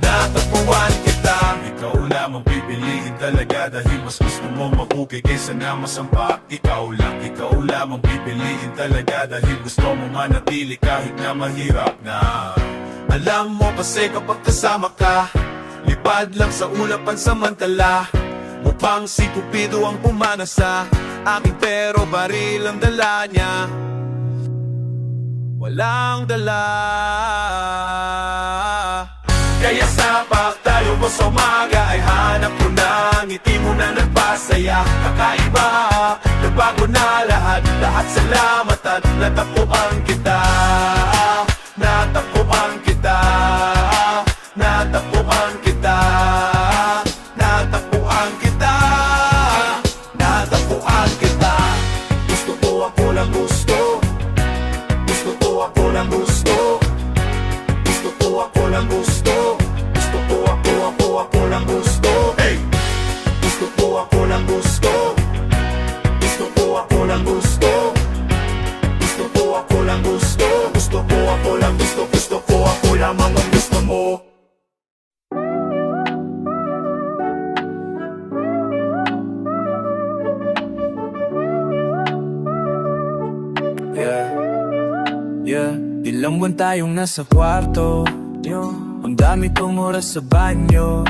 Speaker 5: natagpuan kita. Ikaw lamang pipiliin talaga dahil mas gusto mo mabuki kaysa na masampa. Ikaw lamang pipiliin talaga dahil gusto mo manatili kahit na mahirap na. Alam mo kasi kapag kasama ka, lipad lang sa ulap pansamantala. Mukhang si Cupido ang pumana sa akin, pero baril ang dala niya, walang dala. Kaya sapat tayo mo sa umaga ay hanap ko na, ngiti mo na nagpasaya. Kakaiba, nagbago na lahat, lahat salamat at natagpuan kita. Natagpuan kita, natagpuan kita, natagpuan kita, natagpuan kita. Gusto ko, ako lang gusto, gusto ko, ako lang gusto, gusto ko, ako lang gusto, gusto ko, ako lang gusto. Hey! Gusto ko, ako lang gusto, gusto ko, ako lang gusto, gusto ko, ako lang gusto, gusto ko, ako lang gusto, gusto ko, ako lamang ang gusto mo.
Speaker 2: Ilang buwan tayong nasa kwarto, ang dami kong oras sa banyo,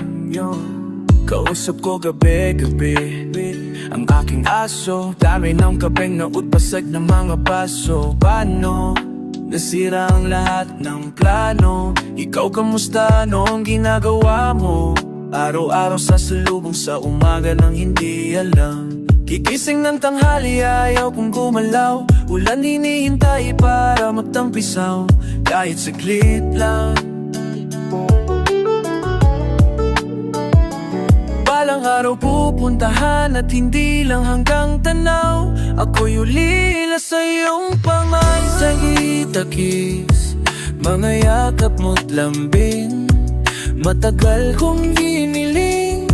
Speaker 2: kausap ko gabi-gabi ang aking aso, dami ng kapeng nautbasag ng mga baso. Paano? Nasira ang lahat ng plano. Ikaw kamusta? Ano ang ginagawa mo? Araw-araw sa salubong sa umaga nang hindi alam. Gigising ng tanghali, ayaw kong gumalaw. Ulan hinihintay para magtampisaw, kahit saglit lang. Balang araw pupuntahan at hindi lang hanggang tanaw. Ako'y ulila sa iyong pangaitakis, mga yakap mo't lambing. Matagal kong hiniling,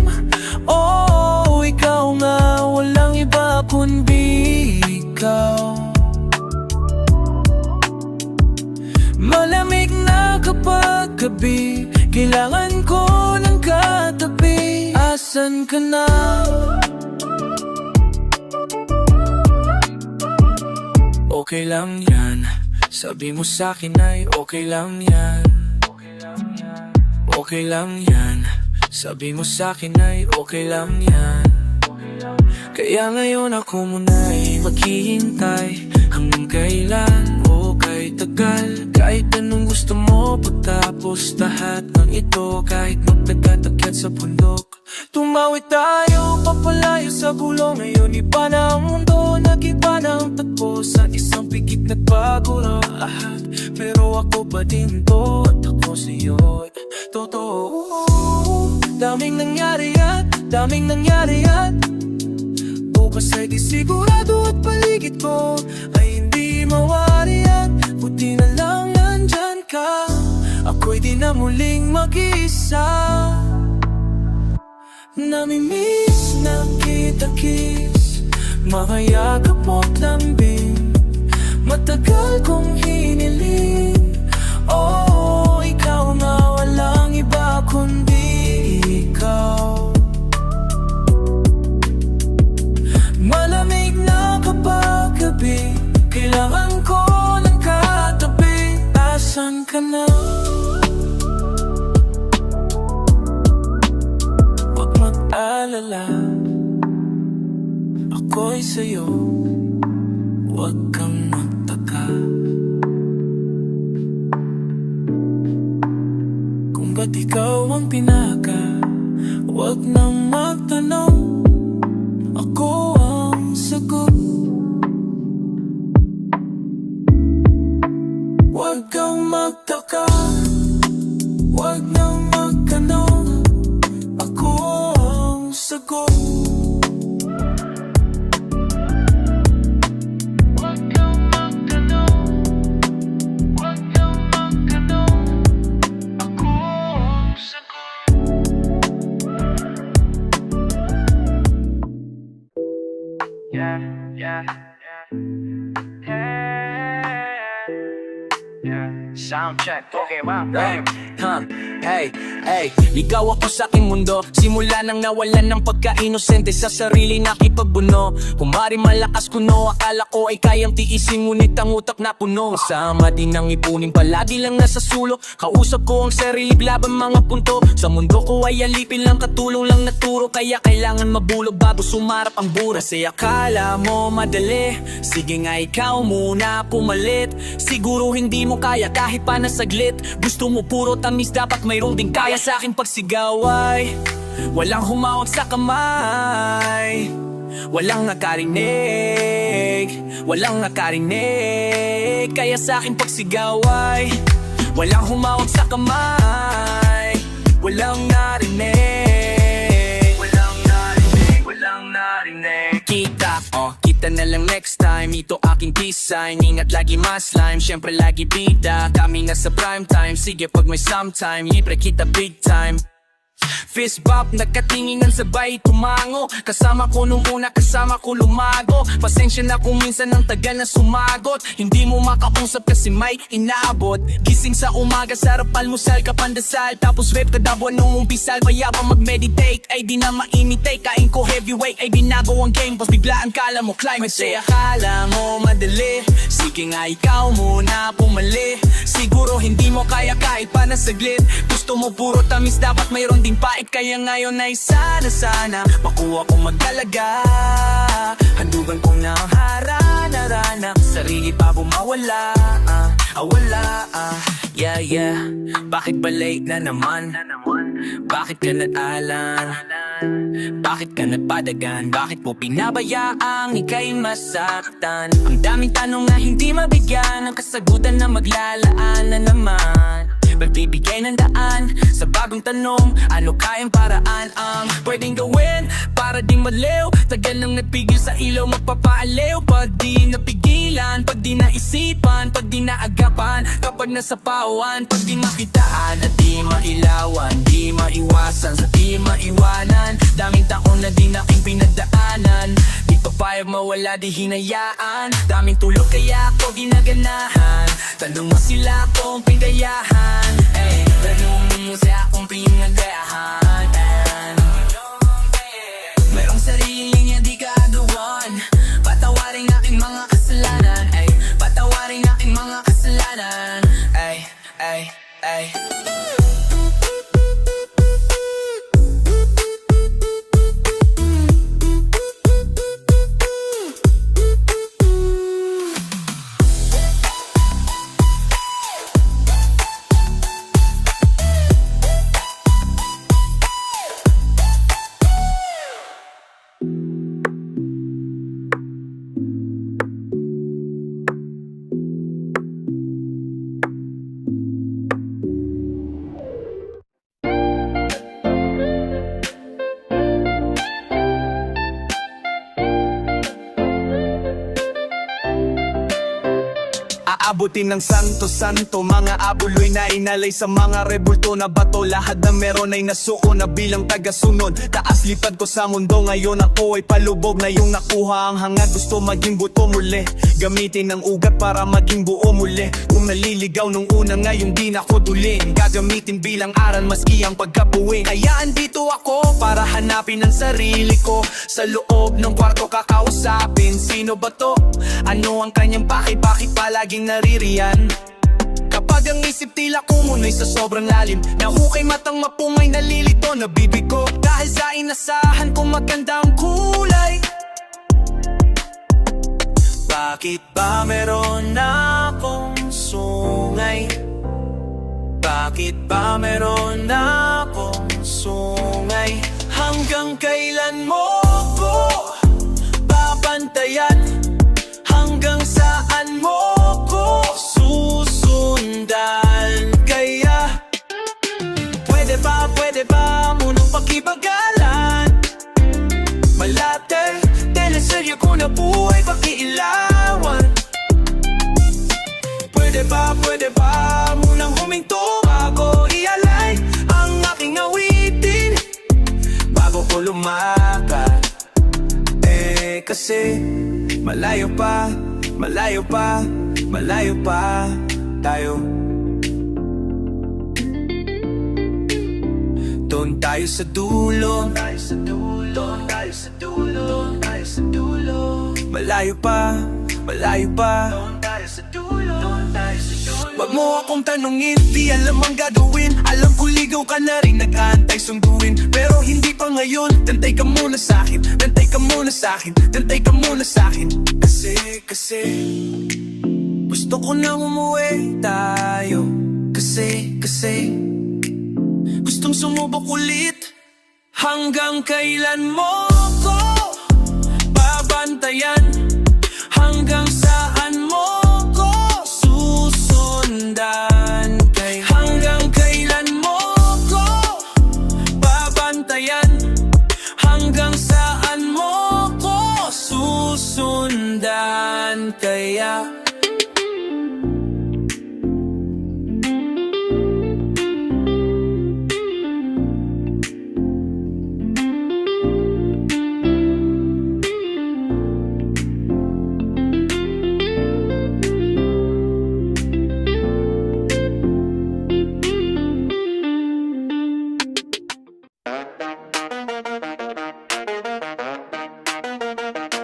Speaker 2: oh, ikaw nga, walang iba kundi ikaw. Malamig na kapag gabi, kailangan ko ng katabi. Asan ka na? Okay lang yan, sabi mo sa'kin ay okay lang yan. Okay lang yan, sabi mo sa'kin ay okay lang yan. Kaya ngayon ako muna'y maghihintay hanggang kailan o kahit tagal. Kahit anong gusto mo pagtapos lahat ng ito, kahit magtagatakyat sa bundok. Tumawid tayo papalayo sa gulong. Ngayon iba na ang mundo, nag-iba na ang takbo. Sa isang pigit nagbago na lahat, pero ako pa din to at ako sa'yo'y totoo. Daming nangyari at bukas ay di sigurado at paligid ko ay hindi mawari at buti na lang nandyan ka. Ako'y di na muling mag-isa. Namimiss na kita-kiss, mga yakap mo't lambing. Matagal kong hiniling, oh, ikaw na, walang iba kundi ikaw. Malamig na kapag gabi, kailangan ko ng katabi. Asan ka na? Huwag mag-alala, ako'y sa'yo. Huwag kang magtaka kung ba't ikaw ang pinaka. Huwag nang magtanong, ako ang sagot. Huwag kang magtaka, huwag nang magtanong, ako ang sagot. Huwag kang magtanong, huwag kang magtanong, ako ang sagot.
Speaker 1: Yeah, yeah, yeah. Sound check, okay ba?
Speaker 2: Hey, ligaw ako sa aking mundo. Simula nang nawalan ng pagka-inosente, sa sarili nakipagbuno. Kumari malakas kuno, akala ko ay kayang tiisin, ngunit ang utak na puno. Sama din ang ipunin, palagi lang nasa sulok. Kausap ko ang sarili, laban mga punto. Sa mundo ko ay alipin lang, katulong lang naturo. Kaya kailangan mabulog bago sumarap ang buras. Kasi akala mo madali, sige nga ikaw muna pumalit. Siguro hindi mo kaya kahit pa na saglit. Gusto mo puro tamis, dapat mayroong din kaya. Sa aking pagsigaw ay walang humawak sa kamay, walang nakarinig, walang nakarinig. Kaya sa aking pagsigaw ay walang humawak sa kamay, walang narinig, walang narinig, walang narinig. Kita na lang next time, ito aking design. Ingat lagi mas slime, syempre lagi bida. Kami nasa prime time, sige pag may sometime, libre kita big time. Fist bump, nagkatingingan sabay tumango. Kasama ko nung una, kasama ko lumago. Pasensya na kung minsan ang tagal na sumagot. Hindi mo makausap kasi may inaabot. Gising sa umaga, sarap almusal ka pandasal. Tapos vape kada buwan nung umpisal. Kaya pa mag-meditate, ay di na ma-imitate. Kain ko heavyweight, ay binago ang game. Pas biglaan kala mo climate say akala mo madali. Sige nga ikaw muna pumali. Siguro hindi mo kaya kahit pa na saglit. Gusto mo puro tamis, dapat mayroon ding pait. Kaya ngayon ay sana makuha ko magdalaga. Handugan ko na ang harana-rana. Sarili pa bumawala, wala. Yeah. Bakit ba late na naman? Bakit ka natalan? Bakit ka nagpadagan? Bakit mo pinabayaang ika'y masaktan? Ang daming tanong na hindi mabigyan. Ang kasagutan na maglalaan na naman. Magbibigay ng daan sa bagong tanong. Ano kayang paraan ang pwedeng gawin para di maliw? Tagal nang nagpigil sa ilaw, magpapaaliw. Pag di napigilan, pag di naisipan, pag di naagapan, kapag nasa pawan, pag di makitaan at di mailawan, di maiwasan, sa di maiwanan. Daming taon na di naking pinagdaanan. Di papayag mawala, di hinayaan. Daming tulog kaya ako ginaganahan. Tanong mo sila kung pindayahan. Tanong mo sa akong pinagayahan. Merong sarili niya di kaagawan. Patawarin aking mga kasalanan. Patawarin aking mga kasalanan.
Speaker 1: Aabutin ng santo-santo, mga abuloy na inalay sa mga rebulto na bato. Lahat na meron ay nasuko na bilang tagasunod. Taas lipad ko sa mundo, ngayon ako ay palubog na yung nakuha ang hangad. Gusto maging buto muli, gamitin ang ugat para maging buo muli. Kung naliligaw nung una, ngayon di na ko dulin. Gagamitin bilang aral maski ang pagkapuwing. Kaya andito ako para hanapin ang sarili ko. Sa loob ng kwarto kakausapin, sino ba to? Ano ang kanyang bakit palaging naririyan? Kapag ang isip tila kumunay sa sobrang lalim, nahukay matang mapungay, nalilito na bibig ko. Dahil sa inasahan ko magandang kulay. Bakit ba meron na akong sungay? Bakit ba meron na akong sungay? Hanggang kailan mo ko babantayan? Hanggang saan mo ko susundan? Kaya pwede ba munang pakibagalan? Malate, teleserye ko na buhay pakiilawan. Pwede ba munang huminto bago ialay ang aking awitin? Bago ko lumakad, kasi malayo pa tayo. Doon tayo sa dulo, malayo pa. Wag mo akong tanungin, di alam ang gagawin. Alam ko ligaw ka na rin, nag-aantay sunduin. Pero hindi pa ngayon, tantay ka muna sa'kin. Kasi gusto ko nang umuwi tayo. Kasi gustong sumubok ulit. Hanggang kailan mo ko babantayan? Hanggang saan mo ko susundan? Hanggang kailan mo ko babantayan? Hanggang saan mo ko susundan? Kaya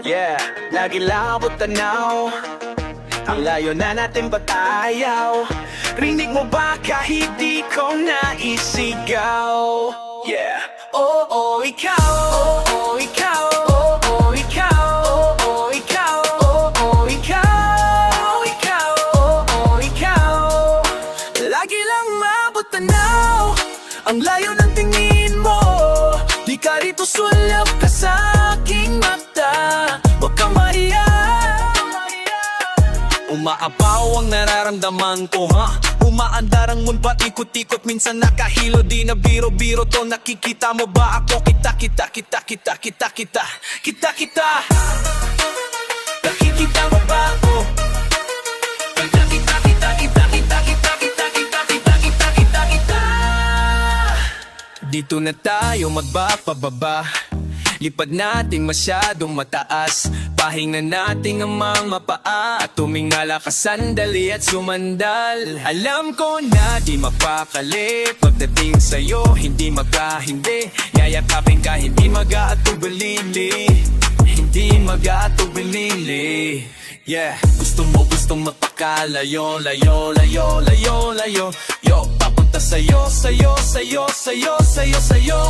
Speaker 1: Yeah, lagi lang ako tanaw, ang layo na natin patayaw. Rinig mo ba kahit di ko naisigaw? Yeah, oo, ikaw. Oo, ikaw. Oo, ikaw. Oo, ikaw. Oo, ikaw. Ikaw. Oo, ikaw. Lagi lang maabot tanaw, ang layo ng tingin mo. Di ka rito, sulap ka sa aking mata. Huwag kang mahiya. Umaapaw ang nararamdaman ko, ha? Umaandar ang mundo at ikot-ikot, minsan nakahilo. Di na biro-biro to, nakikita mo ba ako? Kita nakikita mo ba ako? Dito na tayo magbababa, lipad natin masyadong mataas. Pahinga natin ang mga paa at tumingala ka sandali at sumandal. Alam ko na di mapakali, pagdating sa'yo hindi magkahindi. Yayakapin ka, hindi mag-aatubilili, hindi mag-aatubilili. Yeah, gustong mapakalayo, layo, layo, layo, layo. Yo, papunta sa'yo, sa'yo, sa'yo, sa'yo, sa'yo, sa'yo.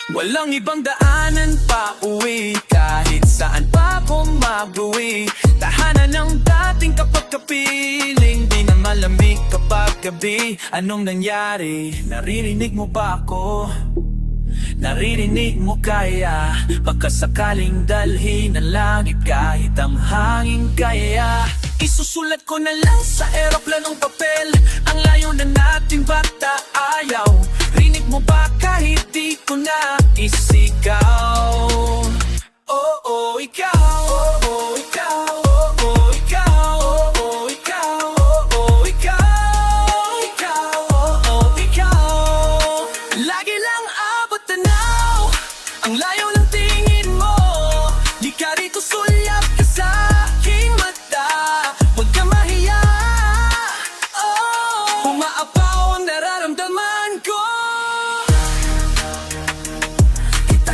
Speaker 1: Walang ibang daanan pa uwi, kahit saan pa ako mag-uwi. Tahanan ng dating kapag kapiling, di na malamig kapag gabi. Anong nangyari? Naririnig mo ba ako? Naririnig mo kaya? Baka sakaling dalhin ng langit kahit ang hangin kaya. Isusulat ko na lang sa eroplanong papel, ang layo na nating bata ayaw. Rinig mo ba kahit di ko na isigaw? Oo, ikaw. Oo, ikaw. Oo, ikaw. Oo, ikaw. Oo, ikaw. Ikaw. Oo, ikaw. Lagi lang abot tanaw, ang layo ng tingin mo. Di ka rito, sulyap ka sa aking mata. Huwag ka mahiya. Oh, umaapaw ang nararamdaman ko. Kita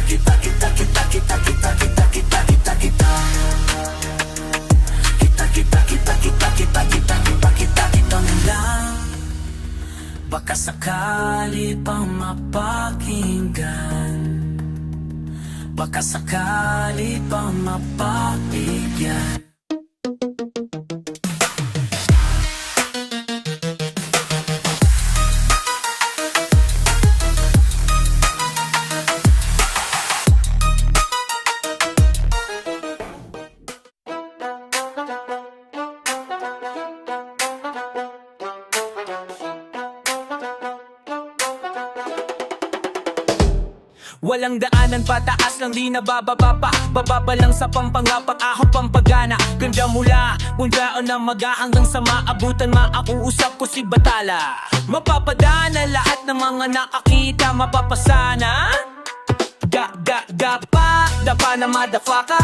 Speaker 1: na lang, baka sakali pang mapakinggan, baka sakali pang mapakinggan. Walang daanan pataas lang, di na bababa pa. Bababa lang sa pampangapak, ahop pampagana. Ganda mula, bundaon na hanggang sa maabutan. Mauusap ko si Batala. Mapapadana lahat ng mga nakakita, mapapasana. Dapa na madafaka.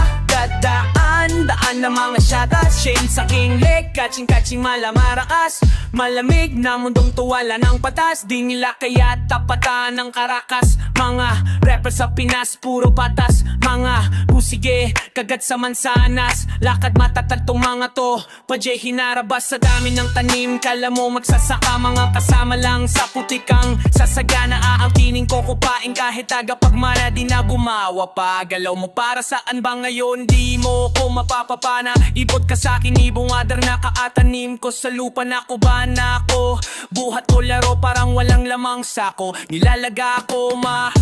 Speaker 1: Daan na mga shatas. Shame sa king leg, kaching malamarakas. Malamig na mundong tuwala ng patas. Di nila kaya tapatan ng karakas. Mga rappers sa Pinas, puro patas. Mga busige, kagat sa mansanas. Lakad matatag tong mga to. Pajay hinarabas sa dami ng tanim. Kala mo magsasaka, mga kasama lang sa putikang sasagana. Aangkinin ko kupain kahit tagapagmana. Di na gumawa pa, galaw mo para saan ba ngayon? Di mo ko mapapapana. Ibot ka sa'kin, ibungadar na kaatanim ko sa lupa na kuban ako. Buhat ko laro parang walang lamang sako. Nilalaga ko mga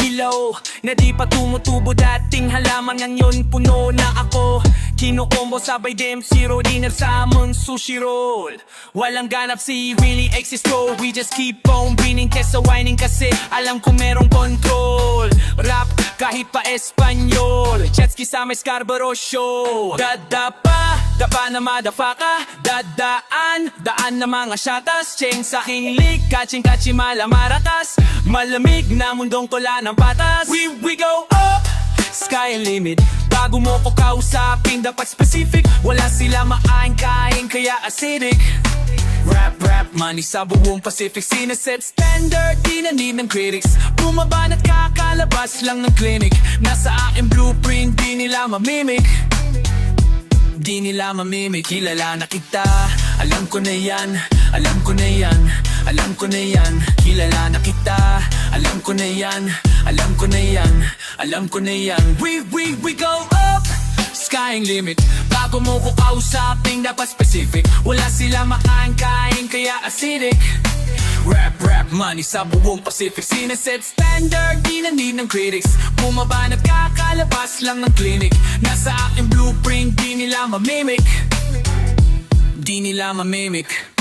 Speaker 1: hilaw na di pa tumutubo. Dating halaman ngayon puno na ako. Kinukombo sabay dem zero dinner salmon sushi roll. Walang ganap si really existo. We just keep on winning kesa whining kasi alam ko merong control. Rap kahit pa Espanyol. Jetski sa may Scarborough show. Dapa na madafaka. Daan na mga shatas. Cheng sa king lig, kaching malamarakas. Malamig na mundong tula ng patas. We go up
Speaker 2: sky ang limit. Bago mo ko kausapin, dapat specific. Wala sila maain-kain, kaya acidic. Rap, money sa buong Pacific. Sineset standard, di na need ng critics. Bumaban at kakalabas lang ng clinic. Nasa aking blueprint, di nila mamimik. Di nila mamimik, kilala na kita. Alam ko na yan, alam ko na yan, alam ko na yan. Kilala na kita, alam ko na yan, alam ko na yan, alam ko na yan. We go up, sky ang limit. Bago mo ko kausapin, dapat specific. Wala sila makain-kain, kaya acidic. Rap, money sa buong Pacific. Sineset standard, di na need ng critics. Bumaban at kakalabas lang ng clinic. Nasa aking blueprint, di nila mamimik. Di nila mamimik.